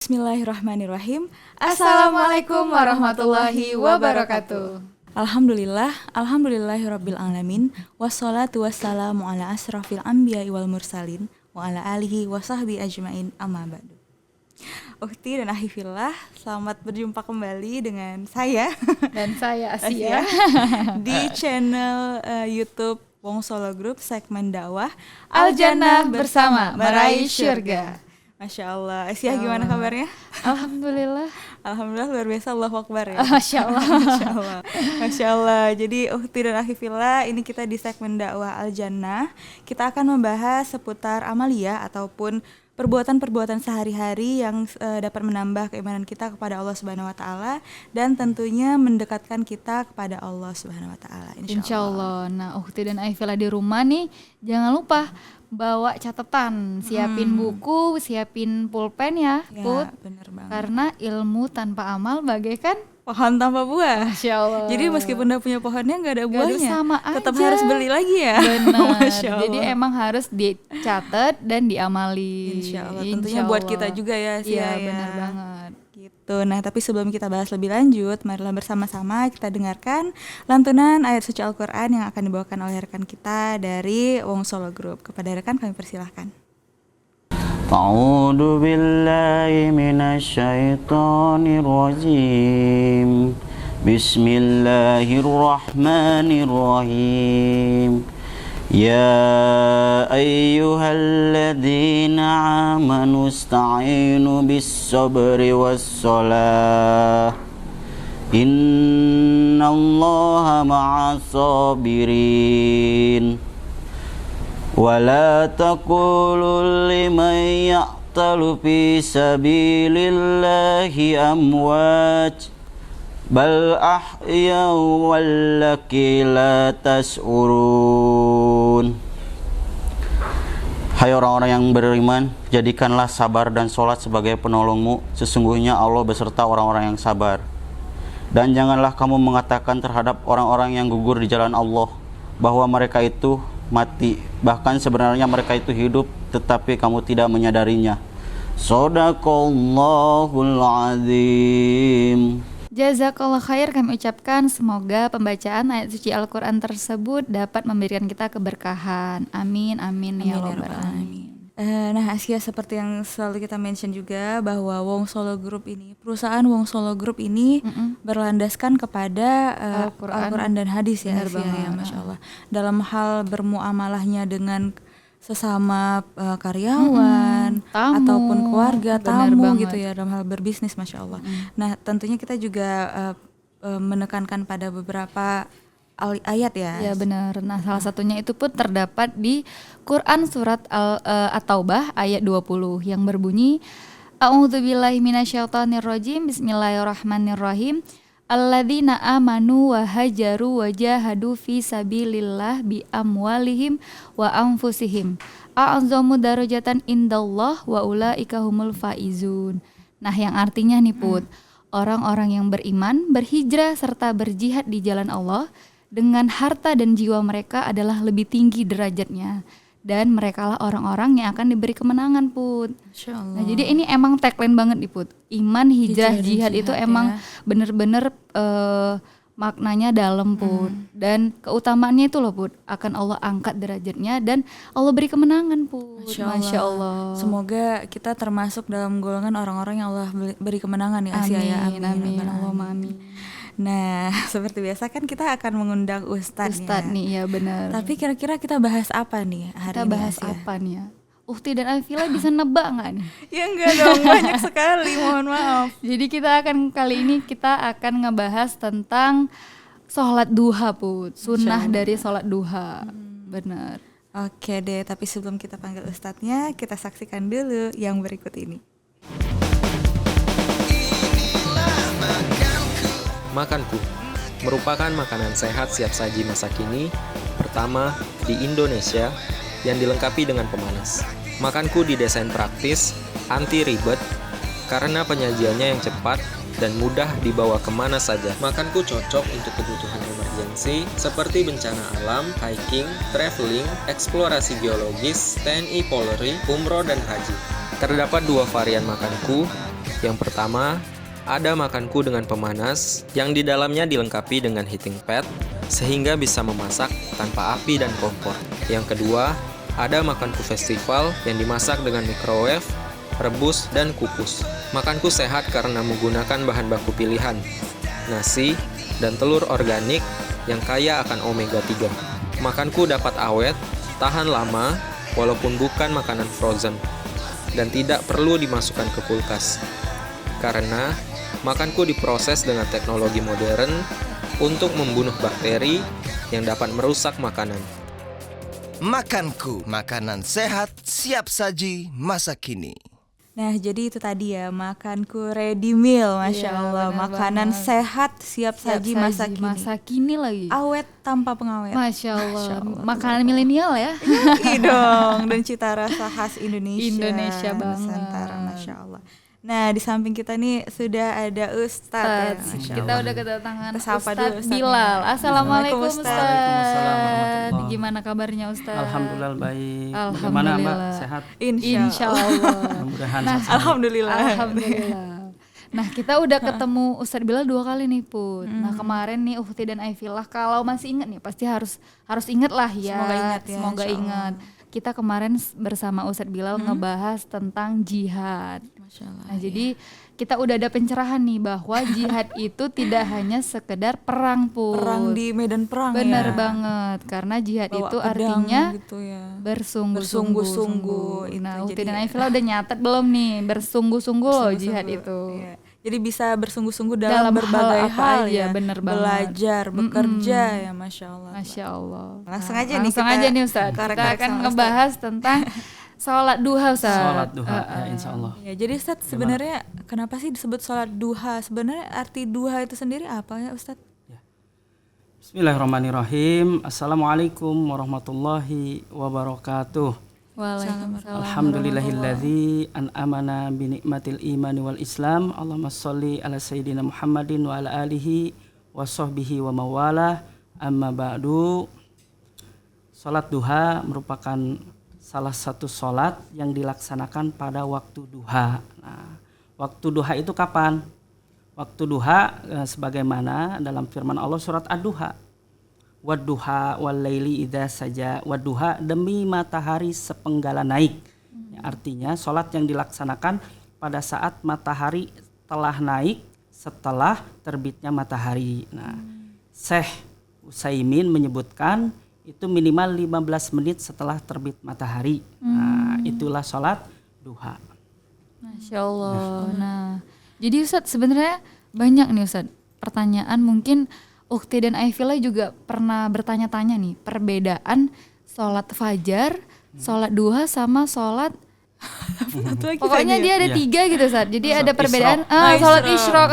Bismillahirrahmanirrahim. Assalamualaikum warahmatullahi wabarakatuh. Alhamdulillahirabbil alamin. Wassalatu wassalamu ala asrafil anbiya'i wal mursalin wa ala alihi wa sahbihi ajmain, amma ba'du. Ukhti dan ahifillah, selamat berjumpa kembali dengan saya dan saya Asia di channel YouTube Wong Solo Group, segmen dakwah Al-Jannah bersama meraih syurga. Masya Allah. Asia, gimana kabarnya? Alhamdulillah. Alhamdulillah, luar biasa, Allahu Akbar ya. Masya Allah. Masya Allah. Masya Allah. Jadi ukhti dan akhifillah, ini kita di segmen dakwah Al-Jannah. Kita akan membahas seputar amalia ataupun perbuatan-perbuatan sehari-hari yang dapat menambah keimanan kita kepada Allah Subhanahu wa taala dan tentunya mendekatkan kita kepada Allah Subhanahu wa taala, insyaallah. Nah, ukhti dan akhifillah di rumah nih, jangan lupa bawa catatan, siapin buku, siapin pulpen ya, Put. Bener banget. Karena ilmu tanpa amal bagaikan pohon tanpa buah. Masya Allah. Jadi meskipun udah punya pohonnya nggak ada buahnya, sama tetap aja. harus beli lagi ya. Benar. Masya Allah. Jadi emang harus dicatat dan diamali. Insya Allah. Tentunya buat kita juga ya, Iya, benar banget. Gitu. Nah, tapi sebelum kita bahas lebih lanjut, marilah bersama-sama kita dengarkan lantunan ayat suci Al-Quran yang akan dibawakan oleh rekan kita dari Wong Solo Group. Kepada rekan kami persilahkan. A'udzu billahi minasyaitonir rajim. Bismillahirrahmanirrahim. Ya ayyuhalladzina amanu ista'inu bis-sabri was-salah. Innallaha ma'as sabirin. ولا تقولوا لمن يقتل في سبيل الله أموات بل أحياء ولكن لا تشعرون. Hai orang-orang yang beriman, jadikanlah sabar dan sholat sebagai penolongmu. Sesungguhnya Allah beserta orang-orang yang sabar. Dan janganlah kamu mengatakan terhadap orang-orang yang gugur di jalan Allah bahwa mereka itu mati, bahkan sebenarnya mereka itu hidup, tetapi kamu tidak menyadarinya. Shadaqallahul azim. Jazakallah khair kami ucapkan, semoga pembacaan ayat suci Al-Quran tersebut dapat memberikan kita keberkahan. Amin, amin, ya rabbal alamin. Nah, Asia, seperti yang selalu kita mention juga bahwa Wong Solo Group ini, perusahaan Wong Solo Group ini berlandaskan kepada Al-Quran dan hadis ya, Asia, ya, Masya Allah. Dalam hal bermuamalahnya dengan sesama karyawan, tamu, ataupun keluarga, tamu banget. gitu ya, dalam hal berbisnis, Masya Allah. Nah, tentunya kita juga menekankan pada beberapa ayat ya. Ya benar. Nah, salah satunya itu pun terdapat di Quran surat At-Taubah ayat 20 yang berbunyi A'udzubillahi minasyaitonirrajim. Bismillahirrahmanirrahim. Alladzina amanu wa hajaru wa jahadu fi sabilillah bi amwalihim wa anfusihim a'zamu darajatan indallah wa ulaika humul faizun. Nah, yang artinya nih Put, orang-orang yang beriman, berhijrah serta berjihad di jalan Allah dengan harta dan jiwa mereka adalah lebih tinggi derajatnya, dan merekalah orang-orang yang akan diberi kemenangan, Put. Nah, jadi ini emang tagline banget nih, Put. Iman, hijrah, jihad itu emang bener-bener maknanya dalam, Put. Dan keutamaannya itu loh, Put, akan Allah angkat derajatnya dan Allah beri kemenangan, Put. Masya Allah. Semoga kita termasuk dalam golongan orang-orang yang Allah beri kemenangan ya, Asia, ya. Amin. Allahumma amin. Nah, seperti biasa kan kita akan mengundang Ustadz nih, ya benar. Tapi kira-kira kita bahas apa nih hari ini? Kita bahas apa nih ya? Ukhti dan Afila bisa nebak nggak nih? Ya enggak dong, banyak sekali, mohon maaf. Jadi kali ini kita akan ngebahas tentang sholat duha, Put. Sunnah dari sholat duha. Benar. Oke deh, tapi sebelum kita panggil Ustadznya, kita saksikan dulu yang berikut ini. Makanku merupakan makanan sehat siap saji masa kini pertama di Indonesia yang dilengkapi dengan pemanas. Makanku didesain praktis, anti ribet, karena penyajiannya yang cepat dan mudah dibawa kemana saja. Makanku cocok untuk kebutuhan emergensi seperti bencana alam, hiking, traveling, eksplorasi geologis, TNI Polri, umroh dan haji. Terdapat 2 varian makanku, Yang pertama, ada makanku dengan pemanas yang di dalamnya dilengkapi dengan heating pad sehingga bisa memasak tanpa api dan kompor. Yang kedua, ada makanku festival yang dimasak dengan microwave, rebus, dan kukus. Makanku sehat karena menggunakan bahan baku pilihan, nasi, dan telur organik yang kaya akan omega 3. Makanku dapat awet, tahan lama, walaupun bukan makanan frozen, dan tidak perlu dimasukkan ke kulkas. Karena makanku diproses dengan teknologi modern untuk membunuh bakteri yang dapat merusak makanan. Makanku, makanan sehat, siap saji, masa kini. Nah, jadi itu tadi ya, makanku ready meal, Masya Iya, Allah. benar Makanan banget. sehat, siap saji, masa kini. Masa kini lagi. Awet tanpa pengawet. Masya Allah. Makanan milenial ya. Iya dong, dan cita rasa khas Indonesia. Indonesia banget. Nusantara, Masya Allah. Nah, di samping kita nih sudah ada Ustadz. Ya, Masya Kita Allah. udah kedatangan Kita sapa dulu Ustadz Ustadznya. Bilal. Assalamualaikum Waalaikumsalam. Ustadz. Waalaikumsalam warahmatullahi. Gimana kabarnya Ustadz? Alhamdulillah baik. Alhamdulillah. Bagaimana Mbak? Sehat? Insya Allah. Mudah-mudahan Nah, sehat. Alhamdulillah. Alhamdulillah. Nah, kita udah ketemu Ustadz Bilal 2 kali nih, Put. Nah, kemarin nih Uhti dan Aifillah, kalau masih ingat nih, pasti harus ingat lah ya. Semoga ingat ya, Semoga insya ingat. Kita kemarin bersama Ustadz Bilal ngebahas tentang jihad. Masya Allah. Nah, jadi kita udah ada pencerahan nih bahwa jihad itu tidak hanya sekedar perang, Put. Perang di medan perang Bener ya. banget, karena jihad Bawa itu pedang artinya gitu ya. bersungguh-sungguh. Itu Nah, Uhti jadi- dan Aifillah udah nyatet belum nih bersungguh-sungguh loh jihad itu. Iya. Jadi bisa bersungguh-sungguh dalam, Dalam berbagai hal apa hal aja, ya. bener banget. Belajar, bekerja ya, Masya Allah. Masya Allah. Langsung Nah, aja nih langsung kita aja nih Ustaz. Kita korek-korek akan sama ngebahas tentang sholat duha Ustaz. Sholat duha ya insya Allah. Ya, jadi Ustadz sebenarnya kenapa sih disebut sholat duha? Sebenarnya arti duha itu sendiri apa ya Ustadz? Bismillahirrahmanirrahim. Assalamualaikum warahmatullahi wabarakatuh. Waalaikumsalam. Alhamdulillahilladzi an'amana bi nikmatil imani wal islam. Allahumma sholli ala sayyidina Muhammadin wa ala alihi wa sahbihi wa mawalah. Amma ba'du. Salat duha merupakan salah satu salat yang dilaksanakan pada waktu duha. Nah, waktu duha itu kapan? Waktu duha sebagaimana dalam firman Allah surat Ad-Duha. Wadduha wal laili idza saja. Wadduha demi matahari sepenggal naik. Ya, artinya salat yang dilaksanakan pada saat matahari telah naik setelah terbitnya matahari. Nah, Syekh Utsaimin menyebutkan itu minimal 15 menit setelah terbit matahari. Nah, itulah salat duha. Masya Allah. Nah, jadi Ustadz sebenarnya banyak nih Ustadz pertanyaan, mungkin Ukti dan Aifillah juga pernah bertanya-tanya nih perbedaan sholat fajar, sholat duha sama sholat pokoknya dia ada Iya. 3 gitu Ustadz. Jadi ada Sholat perbedaan sholat isyraq,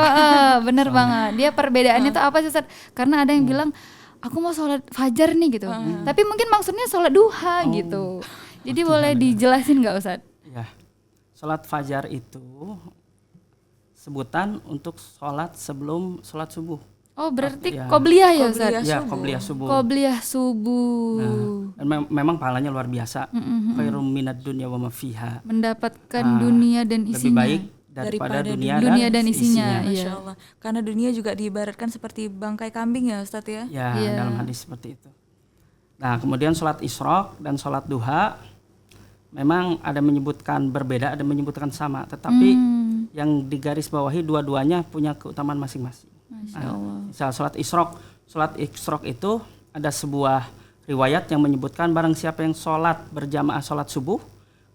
bener banget. Dia perbedaannya itu apa sih Ustadz? Karena ada yang bilang aku mau sholat fajar nih gitu. Tapi mungkin maksudnya sholat duha gitu. Jadi boleh dijelasin nggak Ustadz? Ya, sholat fajar itu sebutan untuk sholat sebelum sholat subuh. Oh berarti Ya. qobliyah ya Ustadz? Ya, qobliyah subuh. Qobliyah subuh. Dan memang pahalanya luar biasa. Khairum minad dunya wa ma fiha. Mendapatkan dunia dan Lebih isinya. baik daripada dunia, dunia dan isinya. Masya Iya. Allah. Karena dunia juga diibaratkan seperti bangkai kambing ya Ustadz ya. Ya, Iya. dalam hadis seperti itu. Nah, kemudian sholat isyraq dan sholat duha memang ada menyebutkan berbeda, ada menyebutkan sama. Tetapi yang digarisbawahi dua-duanya punya keutamaan masing-masing. Misal sholat isyraq itu ada sebuah riwayat yang menyebutkan barang siapa yang sholat berjamaah sholat subuh,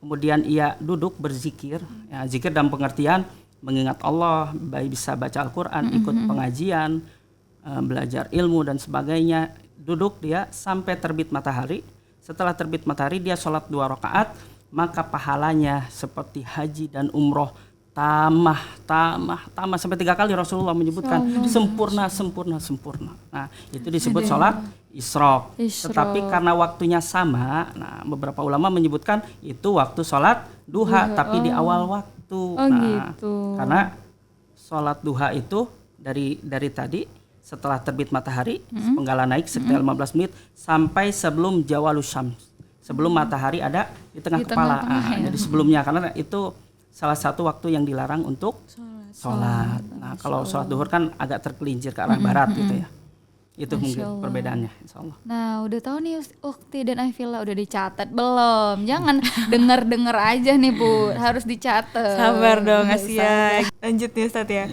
kemudian ia duduk berzikir, ya, zikir dalam pengertian mengingat Allah, baik bisa baca Al-Quran, ikut pengajian, belajar ilmu dan sebagainya, duduk dia sampai terbit matahari. Setelah terbit matahari dia sholat 2 rakaat, maka pahalanya seperti haji dan umroh tamah sampai 3 kali Rasulullah menyebutkan sempurna. Nah, itu disebut sholat isyraq. Tetapi karena waktunya sama, nah beberapa ulama menyebutkan itu waktu sholat duha, tapi di awal waktu. Gitu. Karena sholat duha itu dari tadi setelah terbit matahari, sepenggal naik sekitar 15 menit sampai sebelum zawalus syams. Sebelum matahari ada di tengah kepala. tengah-tengah, Jadi sebelumnya, karena itu salah satu waktu yang dilarang untuk sholat. Nah, kalau sholat duhur kan agak tergelincir ke arah barat gitu ya. Itu Masya mungkin Allah. perbedaannya, insya Allah. Nah, udah tahu nih Ukti dan Afila, udah dicatat belum? Jangan denger-denger aja nih Bu, harus dicatat. Sabar dong Asia. Lanjut nih Ustadz ya.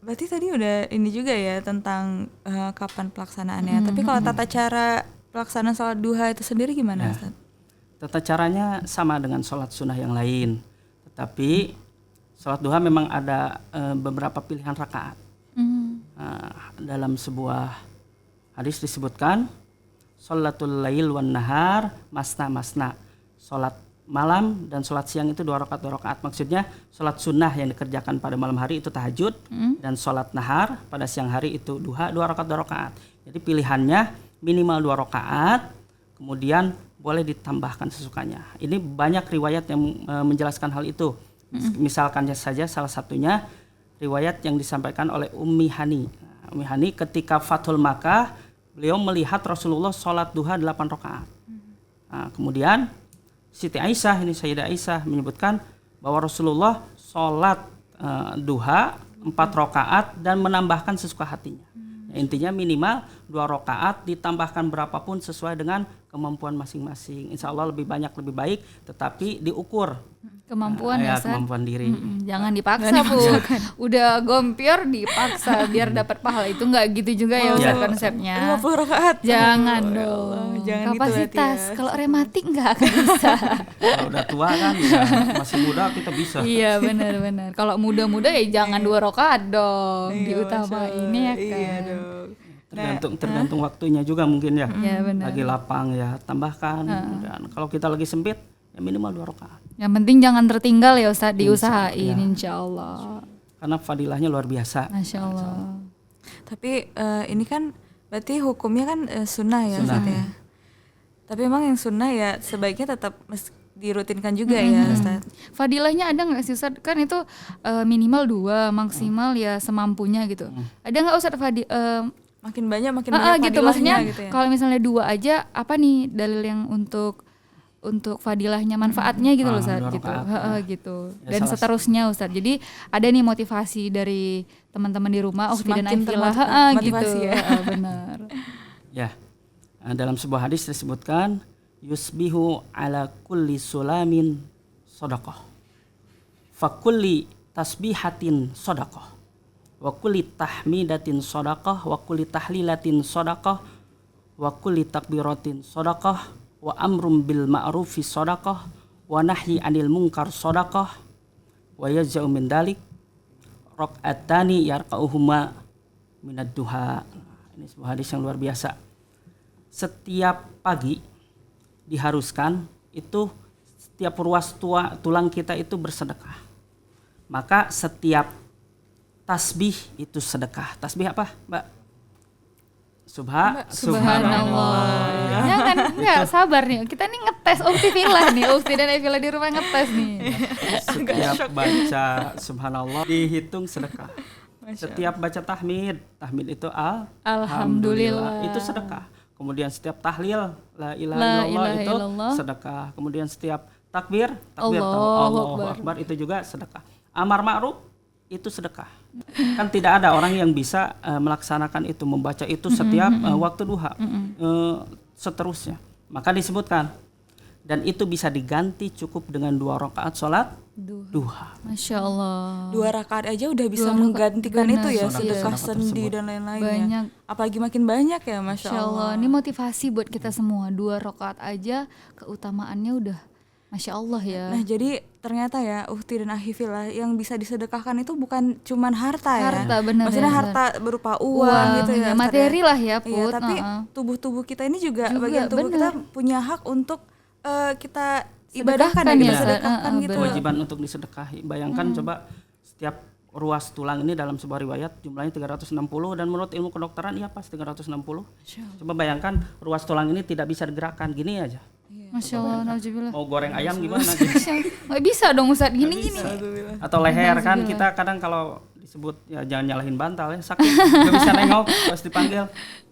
Berarti tadi udah ini juga ya tentang kapan pelaksanaannya. Tapi kalau tata cara pelaksanaan sholat duha itu sendiri gimana Ustadz? Tata caranya sama dengan sholat sunnah yang lain, tetapi sholat duha memang ada beberapa pilihan rakaat. Dalam sebuah hadis disebutkan sholatul lail wan nahar masna masna, sholat malam dan sholat siang itu 2 rakaat. Maksudnya sholat sunnah yang dikerjakan pada malam hari itu tahajud, dan sholat nahar pada siang hari itu duha 2 rakaat. Jadi pilihannya minimal 2 rakaat, kemudian boleh ditambahkan sesukanya. Ini banyak riwayat yang menjelaskan hal itu. Misalkan saja salah satunya riwayat yang disampaikan oleh Ummi Hani. Ummi Hani ketika Fathul Makkah, beliau melihat Rasulullah sholat duha 8 rakaat. Nah, kemudian Siti Aisyah, ini Sayyidah Aisyah menyebutkan bahwa Rasulullah sholat duha 4 rakaat dan menambahkan sesuka hatinya. Ya, intinya minimal 2 rakaat ditambahkan berapapun sesuai dengan kemampuan masing-masing. Insya Allah lebih banyak lebih baik, tetapi diukur Kemampuan ya, Ustaz. kemampuan diri. Jangan dipaksa Bu. Udah gompior dipaksa biar dapat pahala, itu nggak gitu juga ya Ustaz konsepnya. 50 rakaat. Jangan dong. jangan gitu Kapasitas. berarti ya. Kalau rematik nggak akan bisa. Kalau udah tua kan ya, masih muda kita bisa. Iya benar-benar. Kalau muda-muda ya jangan 2 rakaat dong. Diutamain ya kan. Iya dong. Tergantung waktunya juga mungkin ya. Iya benar. Lagi lapang ya tambahkan. Dan kalau kita lagi sempit ya minimal 2 rakaat. Yang penting jangan tertinggal ya Ustaz, diusahain insya Allah. Karena fadilahnya luar biasa. Masya Allah. Tapi ini kan berarti hukumnya kan sunnah ya Ustaz ya. Tapi emang yang sunnah ya sebaiknya tetap dirutinkan juga ya Ustaz. Fadilahnya ada nggak sih Ustaz? Kan itu minimal 2, maksimal ya semampunya gitu. Ada nggak Ustaz Makin banyak makin banyak gitu, fadilahnya maksudnya gitu ya. kalau misalnya 2 aja, apa nih dalil yang untuk fadilahnya, manfaatnya gitu loh Ustaz 2 gitu. rakaat, Gitu. Ya, Dan seterusnya Ustaz. Jadi ada nih motivasi dari teman-teman di rumah, Ukti dan Semakin Afila gitu. termotivasi ya. Benar. Ya. Dalam sebuah hadis disebutkan yusbihu ala kulli sulamin sadaqah. Fa kulli tasbihatin sadaqah. Wa kulli tahmidatin sadaqah, wa kulli tahlilatin sadaqah, wa kulli takbiratin sadaqah, wa amrum bil ma'rufi sadaqah, wa nahyi anil munkar sadaqah, wa yaz'u min dalik raq'atani yarqa'uhuma minad duha. Ini sebuah hadis yang luar biasa. Setiap pagi diharuskan itu setiap ruas tulang kita itu bersedekah. Maka setiap tasbih itu sedekah. Tasbih apa, Mbak? Subhanallah. Jangan, enggak sabar nih. Kita nih ngetes Ukti Villa nih. Ukti dan Afila di rumah ngetes nih. Setiap baca subhanallah dihitung sedekah. Setiap baca tahmid itu alhamdulillah itu sedekah. Kemudian setiap tahlil la ilaha illallah itu sedekah. Kemudian setiap takbir Allahu Akbar itu juga sedekah. Amar ma'ruf itu sedekah. Kan tidak ada orang yang bisa melaksanakan itu, membaca itu setiap waktu duha, seterusnya. Maka disebutkan, dan itu bisa diganti cukup dengan 2 rakaat sholat duha. Masya Allah. 2 rakaat aja udah bisa 2 rakaat, menggantikan benar. itu ya, sedekah Sedekah sendi tersebut. dan lain-lainnya. Banyak. Apalagi makin banyak ya, Masya Allah. Ini motivasi buat kita semua. 2 rakaat aja keutamaannya udah Masya Allah ya. Nah jadi ternyata ya Ukti dan Afila yang bisa disedekahkan itu bukan cuman harta ya. Benar. Maksudnya harta berupa uang gitu ya. ya, Ustaz materi ya. lah ya Iya, Put. tapi tubuh kita ini juga Juga, bagian tubuh benar. kita punya hak untuk kita ibadahkan Sedekahkan ya, ya, kita sedekahkan gitu. Kewajiban untuk disedekahi. Bayangkan coba setiap ruas tulang ini dalam sebuah riwayat jumlahnya 360 dan menurut ilmu kedokteran iya pas 360. Coba bayangkan ruas tulang ini tidak bisa digerakkan gini aja. Masya Allah, nauzubillah. Mau goreng ayam gimana? Nggak bisa dong Ustaz, gini. Atau leher kan kita kadang kalau disebut ya jangan nyalahin bantal ya sakit, nggak bisa nengok pas dipanggil.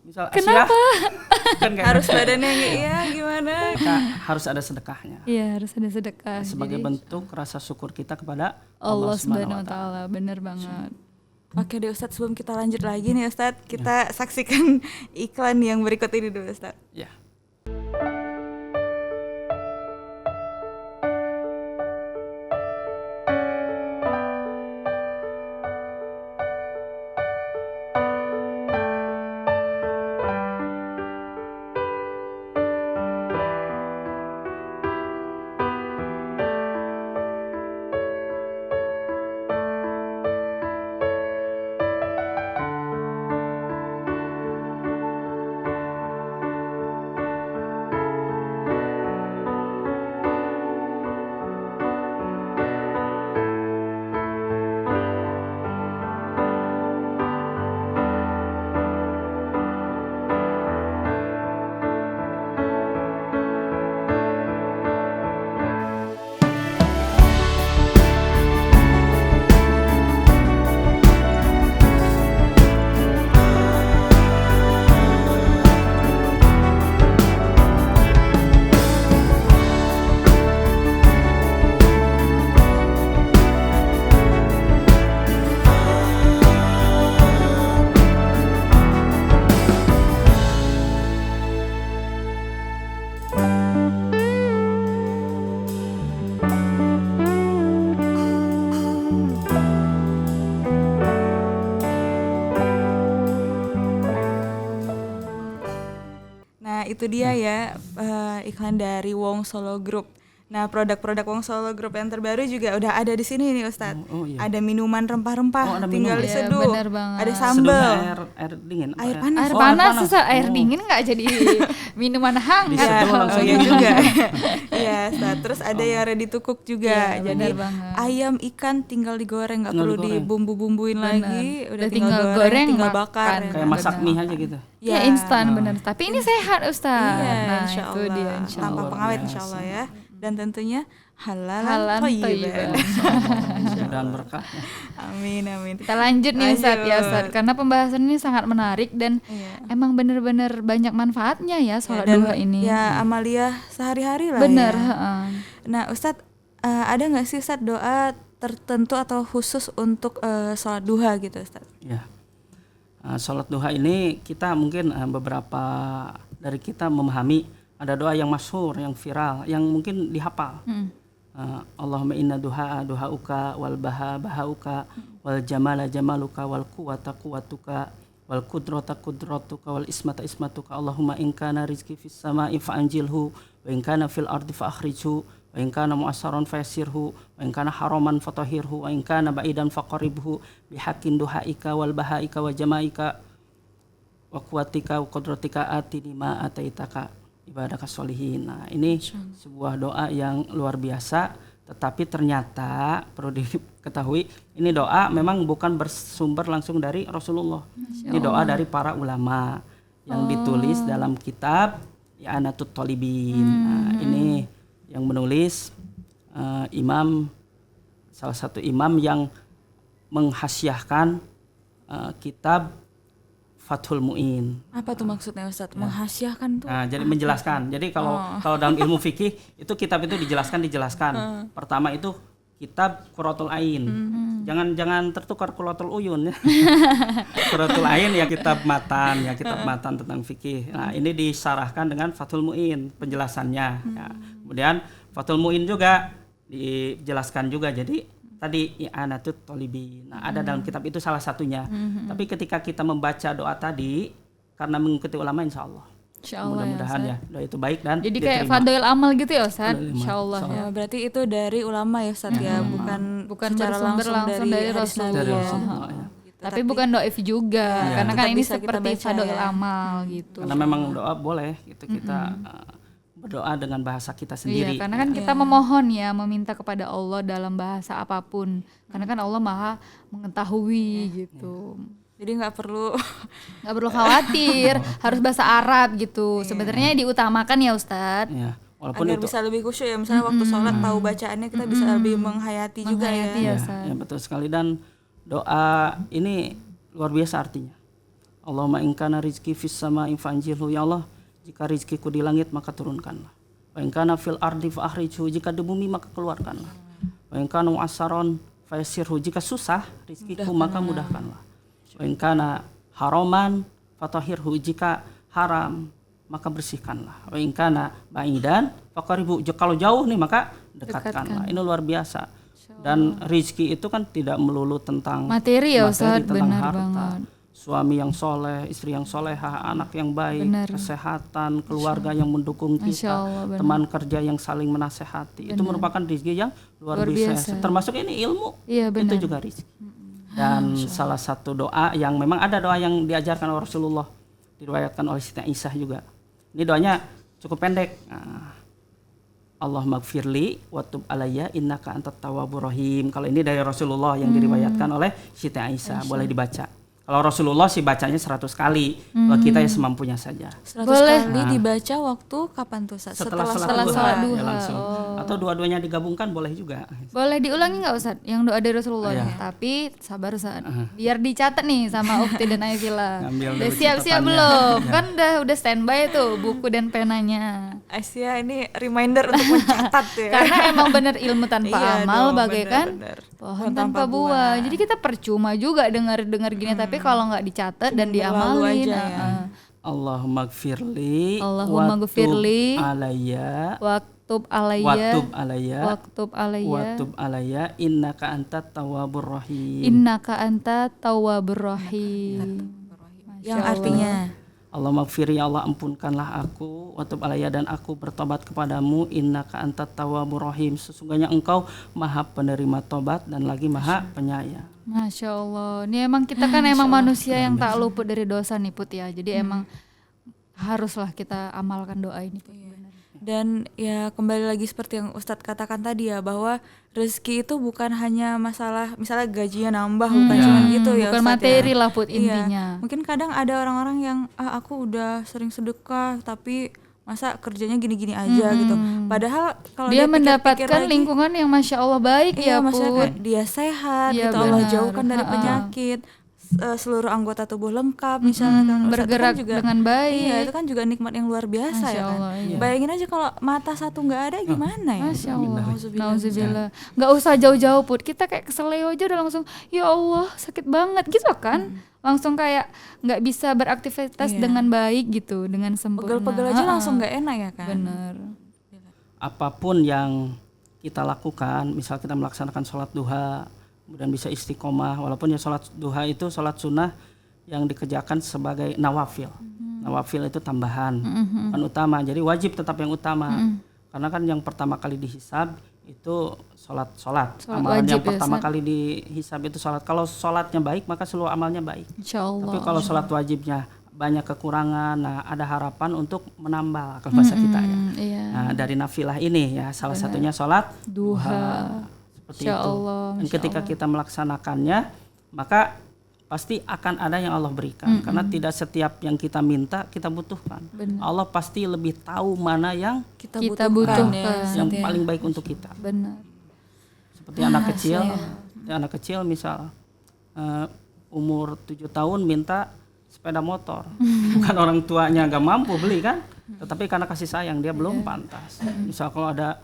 Misal Kenapa? Asia, kan kayak Harus badannya ya gimana gimana? Maka harus ada sedekahnya. Iya, harus ada sedekah. Sebagai Jadi, bentuk rasa syukur kita kepada Allah Subhanahu wa taala, benar banget. Oke deh Ustadz, sebelum kita lanjut lagi nih Ustadz, kita saksikan iklan yang berikut ini dulu Ustadz. Ya. Itu dia ya iklan dari Wong Solo Group. Nah, produk-produk Wong Solo Group yang terbaru juga udah ada di sini nih Ustadz. Iya. Ada minuman rempah-rempah, ada tinggal minuman. diseduh. Iya, bener banget. Ada sambal. Air dingin. Air panas. Air Oh, panas, panas. Ustaz. Air Oh. dingin nggak jadi minuman hangat. Diseduh Ya, langsung. iya juga. Iya, Ustadz. Terus ada yang ready to cook juga. Iya, Jadi bener banget. ayam, ikan tinggal digoreng, nggak Tinggal perlu digoreng. dibumbu-bumbuin lagi. Udah tinggal goreng, tinggal makan. bakar. Ya. Kayak masak mie aja gitu. Ya, instan bener. Tapi ini sehat Ustaz. Iya, Nah, insya itu Allah. dia insya Tanpa Allah. pengawet insya Allah ya. Dan tentunya halal Halan thayyiban. thayyiban. Dan berkahnya. Amin amin. Kita lanjut nih Ustaz ya Lanjut. Ustaz. Karena pembahasan ini sangat menarik dan Iya. emang bener-bener banyak manfaatnya ya sholat Dan duha ini. ya amalia sehari-hari lah Bener. ya. heeh. Nah Ustadz, ada nggak sih Ustadz doa tertentu atau khusus untuk sholat duha gitu Ustadz? Ya. Sholat duha ini kita mungkin beberapa dari kita memahami ada doa yang masyhur, yang viral, yang mungkin dihafal. Allahumma inna duhauka wal bahauka wal jamala jamaluka wal quwata quwatuka wal qudrata qudratuka wal ismata ismatuka. Allahumma in kana rizqi fis sama'i fa'anjilhu wa in kana fil ardi fa'akhrijhu wa in kana mu'assaran fayassirhu wa in kana haraman fatahhirhu wa in kana ba'idan faqaribhu bihaqqin duhaika wal bahaika wa jamaika wa quwwatika wa qudratika atini ma ataitaka ibadaka sholihin. Nah, ini sebuah doa yang luar biasa, tetapi ternyata perlu diketahui ini doa memang bukan bersumber langsung dari Rasulullah. Ini doa dari para ulama yang ditulis dalam kitab I'anatut Thalibin. Nah, ini yang menulis imam, salah satu imam yang menghasiahkan kitab Fathul Mu'in. Apa tuh maksudnya Ustadz? Menghasiahkan tuh? Nah, jadi menjelaskan. Jadi kalau dalam ilmu fikih itu kitab itu dijelaskan. Pertama itu kitab Qurratul Ain. Jangan tertukar Qurratul Uyun ya. Qurratul Ain ya kitab matan tentang fikih. Nah, ini disarahkan dengan Fathul Mu'in penjelasannya. Ya. Kemudian Fathul Mu'in juga dijelaskan juga. Jadi tadi I'anatut Thalibin. Nah, ada dalam kitab itu salah satunya. Tapi ketika kita membaca doa tadi karena mengikuti ulama insya Allah. Mudah-mudahan ya doa itu baik dan Jadi diterima. kayak fadhail amal gitu ya Ustaz. Fadhail amal. Insyaallah ya. Berarti itu dari ulama ya Ustadz ya, bukan secara bersumber langsung dari hadis Rasulullah. Nabi Dari ya. Rasulullah, ya. Gitu. Tapi bukan doif juga, karena tetap kan ini bisa kita seperti baca fadhail ya. amal gitu. Karena memang doa boleh gitu kita berdoa dengan bahasa kita sendiri. Iya, karena kan kita memohon ya, meminta kepada Allah dalam bahasa apapun. Karena kan Allah Maha mengetahui gitu. Jadi nggak perlu Nggak perlu khawatir, harus bahasa Arab gitu. Sebenarnya diutamakan ya Ustadz. Ya, walaupun agar itu bisa lebih khusyuk ya. Misalnya waktu sholat tahu bacaannya kita bisa lebih menghayati juga Menghayati ya. ya, Ustaz. ya betul sekali dan doa ini luar biasa artinya. Allahumma in kana rizqi fis sama'i fanjilhu, ya Allah, jika rizkiku di langit maka turunkanlah. Wa in kana fil ardi fa akhrijhu, jika di bumi maka keluarkanlah. Wa in kana mu'assaron fa yassirhu, jika susah rizkiku maka mudahkanlah. Wa in kana haraman fatahhirhu, jika haram maka bersihkanlah. Wa in kana ba'idan faqaribu, kalau jauh nih maka dekatkanlah. Ini luar biasa. Dan rizki itu kan tidak melulu tentang Materi ya Ustaz, tentang benar harta. banget. Suami yang soleh, istri yang solehah, anak yang baik, Benar. kesehatan, keluarga yang mendukung Masya kita, Allah, benar. teman kerja yang saling menasehati. Itu merupakan rezeki yang luar Luar biasa. biasa. Termasuk ini ilmu, Iya, itu benar. juga rezeki. Dan salah satu doa yang memang ada doa yang diajarkan oleh Rasulullah, diriwayatkan oleh Siti Aisyah juga. Ini doanya cukup pendek. Allahumma gfirli wa tub alayya innaka antat tawwabur rahim. Kalau ini dari Rasulullah yang diriwayatkan oleh Siti Aisyah, boleh dibaca. Kalau Rasulullah sih bacanya 100 kali, kalau kita ya semampunya saja. 100 Boleh. kali dibaca waktu kapan tuh Ustaz? Setelah sholat sholat duha. duha, ya langsung. Atau dua-duanya digabungkan boleh juga. Boleh diulangi nggak Ustaz yang doa dari Rasulullah Iya. nih? Tapi sabar Ustaz. Biar dicatat nih sama Ukti dan Aifila. Ngambil Udah dulu siap-siap catatannya. belum? Kan udah standby tuh buku dan penanya. Aisyah ini reminder untuk mencatat ya. Karena emang bener ilmu tanpa Iya dong, dong, bagaikan bener-bener. pohon tanpa buah. Jadi kita percuma juga dengar gini, tapi kalau nggak dicatat dan Berlalu diamalin, aja ya. Allahumma gfirli Allahumma wa tub gfirli alayya waktub wa alayya, tub alayya waktub alayya, Watub alayya innaka antat tawwabur rahim. innaka anta tawwabur rahim. Yang artinya Allah maghfiri, ya Allah ampunkanlah aku, watub alayya, dan aku bertobat kepadamu, innaka antat tawwabur rahim, sesungguhnya engkau maha penerima tobat dan lagi maha penyayang. Masya Allah. Ini emang kita kan emang manusia yang tak luput dari dosa nih Put ya. Jadi emang haruslah kita amalkan doa ini Put. Benar. dan ya kembali lagi seperti yang Ustadz katakan tadi ya, bahwa rezeki itu bukan hanya masalah misalnya gajinya nambah, bukan cuma gitu ya Bukan Ustadz materi ya. lah Put Iya. intinya. Mungkin kadang ada orang-orang yang aku udah sering sedekah tapi masa kerjanya gini-gini aja gitu. Padahal kalau Dia dia pikir-pikir mendapatkan lagi, lingkungan yang Masya Allah baik iya, ya maksudnya Put. kayak dia sehat Iya, gitu, Allah benar. jauhkan dari penyakit, seluruh anggota tubuh lengkap misalnya kan. Ustadz, itu bergerak kan juga, dengan baik. iya, itu kan juga nikmat yang luar biasa Masya ya kan. Allah, iya. Bayangin aja kalau mata satu nggak ada gimana ya. Masya Allah. Nauzubillah. Nauzubillah. Nggak usah jauh-jauh Put. Kita kayak keseleo aja udah langsung ya Allah sakit banget gitu kan. Langsung kayak nggak bisa beraktivitas Iya. dengan baik gitu, dengan sempurna. Pegel-pegel aja langsung nggak enak ya kan. Bener. Apapun yang kita lakukan, misal kita melaksanakan sholat duha, kemudian bisa istiqomah, walaupun ya sholat duha itu sholat sunnah yang dikerjakan sebagai nawafil. Nawafil itu tambahan, bukan utama. Jadi wajib tetap yang utama. Karena kan yang pertama kali dihisab itu sholat. Amalan wajib yang ya, pertama Ustaz. kali dihisab itu sholat. Kalau sholatnya baik maka seluruh amalnya baik. Insya Allah. Tapi kalau sholat wajibnya banyak kekurangan, nah ada harapan untuk menambal kalau bahasa kita ya. Iya. Nah, dari nafilah ini ya salah satunya sholat Duha. seperti Insya itu. Allah, Dan Masya ketika Allah. kita melaksanakannya, maka pasti akan ada yang Allah berikan. Karena tidak setiap yang kita minta kita butuhkan. Benar. Allah pasti lebih tahu mana yang Kita, Kita butuhkan, butuhkan. ya. yang paling baik untuk kita. Benar. Seperti anak kecil misal umur 7 tahun minta sepeda motor, bukan orang tuanya nggak mampu beli kan, tetapi karena kasih sayang dia belum pantas. Misal kalau ada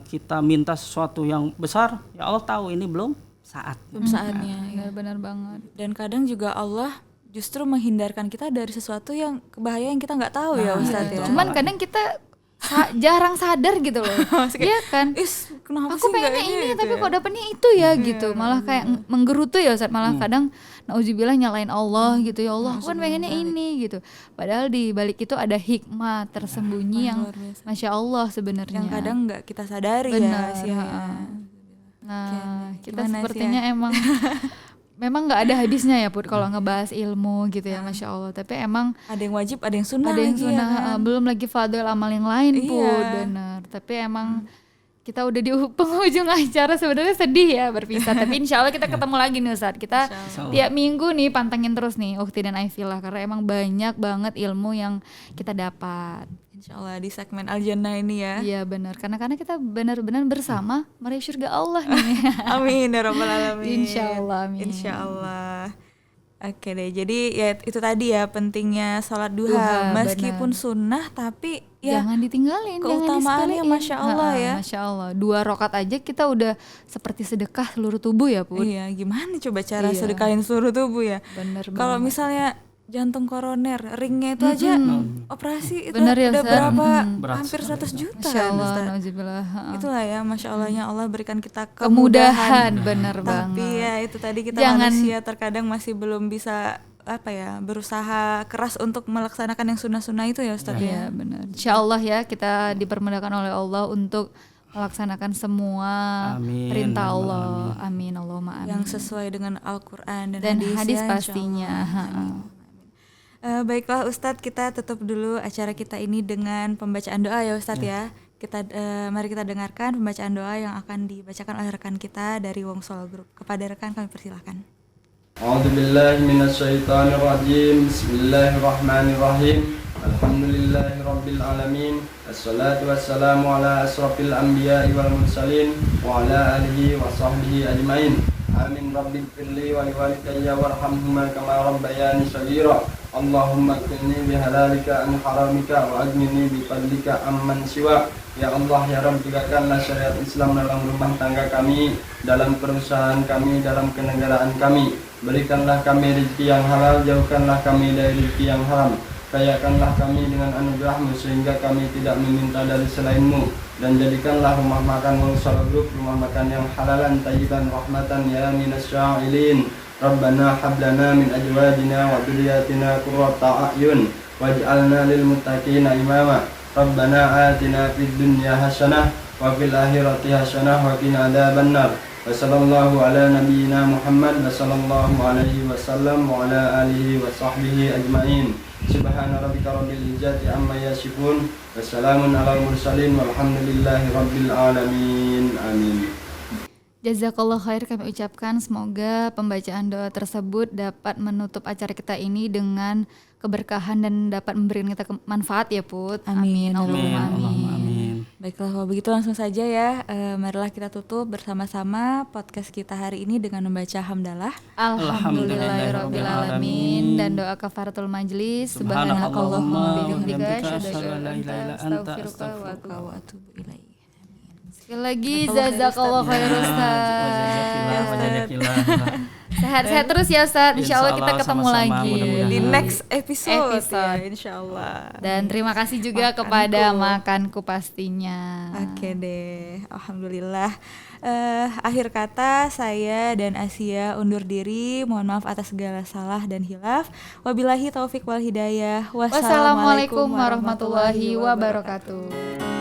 kita minta sesuatu yang besar, ya Allah tahu ini belum saat. Belum saatnya ya. Benar banget. Dan kadang juga Allah justru menghindarkan kita dari sesuatu yang bahaya yang kita nggak tahu ya Ustadz ya. Cuman kadang kita jarang sadar gitu loh. Iya kan? Kenapa Aku sih nggak pengennya ini gitu tapi ya? kok dapetnya itu ya gitu. Malah kayak menggerutu ya Ustaz. Malah kadang nauzubillah nyalain Allah gitu. Ya Allah, aku kan pengennya ini gitu. Padahal di balik itu ada hikmah tersembunyi yang luar biasa. Masya Allah sebenarnya. Yang kadang nggak kita sadari Benar, ya sih. Nah, kita gimana sih sepertinya emang memang nggak ada habisnya ya Put kalau ngebahas ilmu gitu ya, Masya Allah. Tapi emang Ada yang wajib, ada yang sunnah. ada yang lagi, sunnah, ya kan? belum lagi fadil amal yang lain Put, Iya. benar. Tapi emang kita udah di penghujung acara, sebenarnya sedih ya berpisah. Tapi insya Allah kita ketemu lagi nih Ustadz. Kita tiap minggu nih pantengin terus nih Ukti dan Aifillah, karena emang banyak banget ilmu yang kita dapat. Insya Allah di segmen Al-Jannah ini ya. Iya benar, karena kita benar-benar bersama meraih surga Allah nih. Amin ya rabbal alamin. Insya Allah, amin. Insya Allah. Oke deh, jadi ya itu tadi ya pentingnya sholat duha, Duha, meskipun benar. sunnah tapi ya Jangan ditinggalin, jangan keutamaannya disekaliin. Masya Allah ya. Masya Allah, 2 rakaat aja kita udah seperti sedekah seluruh tubuh ya Put. Iya, gimana coba cara Iya. sedekahin seluruh tubuh ya? Bener Kalau banget. misalnya jantung koroner, ringnya itu aja operasi itu Bener ya, udah Ustaz? berapa? Berat Hampir sekali, 100 juta Masya kan, Allah, Ustaz? nauzubillah. Itulah ya, Masya Allahnya Allah berikan kita Kemudahan, bener Tapi banget. ya itu tadi kita Jangan- manusia terkadang masih belum bisa berusaha keras untuk melaksanakan yang sunnah-sunnah itu ya Ustaz ya. Iya benar. Insya Allah ya kita dipermudahkan oleh Allah untuk melaksanakan semua Amin, perintah ya Allah, Allah. Amin Allahumma amin. Yang sesuai dengan Al-Quran dan hadis ya, insya pastinya. Allah. Baiklah Ustadz, kita tutup dulu acara kita ini dengan pembacaan doa ya Ustadz ya. Mari kita dengarkan pembacaan doa yang akan dibacakan oleh rekan kita dari Wong Solo Group. Kepada rekan kami persilahkan. A'udzu billahi minasyaitonir rajim. Bismillahirrahmanirrahim. Alhamdulillahirabbil alamin. Wassalatu wassalamu ala asrofil anbiya'i wal mursalin wa ala alihi wa sahbihi ajmain. Amin rabbil firli wa liwalidayya warhamhuma kama rabbayani shaghira. Allahumma qini bihalalika an haramika wa ajnini bifadlika amman siwa. Ya Allah ya Rabb, tegakkanlah syariat Islam dalam rumah tangga kami, dalam perusahaan kami, dalam kenegaraan kami. Berikanlah kami rezeki yang halal, jauhkanlah kami dari rezeki yang haram. Kayakanlah kami dengan anugerah-Mu sehingga kami tidak meminta dari selain-Mu, dan jadikanlah rumah makan Wong Solo Group rumah makan yang halalan tayyiban rahmatan ya minasya'ilin. Rabbana hablana min azwajina wa dzurriyyatina qurrata a'yun waj'alna lil muttaqina imama. Rabbana atina fid dunya hasanah wa fil akhirati hasanah wa qina adzabannar. Wa sallallahu ala nabiyyina Muhammad wa sallallahu alaihi wasallam wa ala alihi wa sahbihi ajmain. Subhana rabbika rabbil izzati amma yasifun wa salamun alal mursalin walhamdulillahi rabbil alamin. Amin. Jazakallah khair kami ucapkan, semoga pembacaan doa tersebut dapat menutup acara kita ini dengan keberkahan dan dapat memberikan kita manfaat ya Put. Amin. Allahumma Allahumma amin. amin. Baiklah, kalau begitu langsung saja ya. Marilah kita tutup bersama-sama podcast kita hari ini dengan membaca hamdalah. Alhamdulillahirabbil alamin dan doa kafaratul majlis. Subhanakallahumma wa bihamdika asyhadu an la ilaha illa anta astaghfiruka wa atubu ilaik. Sekali lagi jazakallah khair Ustaz. Sehat-sehat terus ya Ustaz. Insyaallah kita ketemu Sama-sama, lagi mudah-mudahan. Di next episode, Episode. ya, insyaallah. Dan terima kasih juga Makanku. kepada makanku pastinya. Oke deh, alhamdulillah. Akhir kata saya dan Asia undur diri. Mohon maaf atas segala salah dan hilaf. Wabillahi taufik wal hidayah. Wassalamualaikum warahmatullahi wabarakatuh.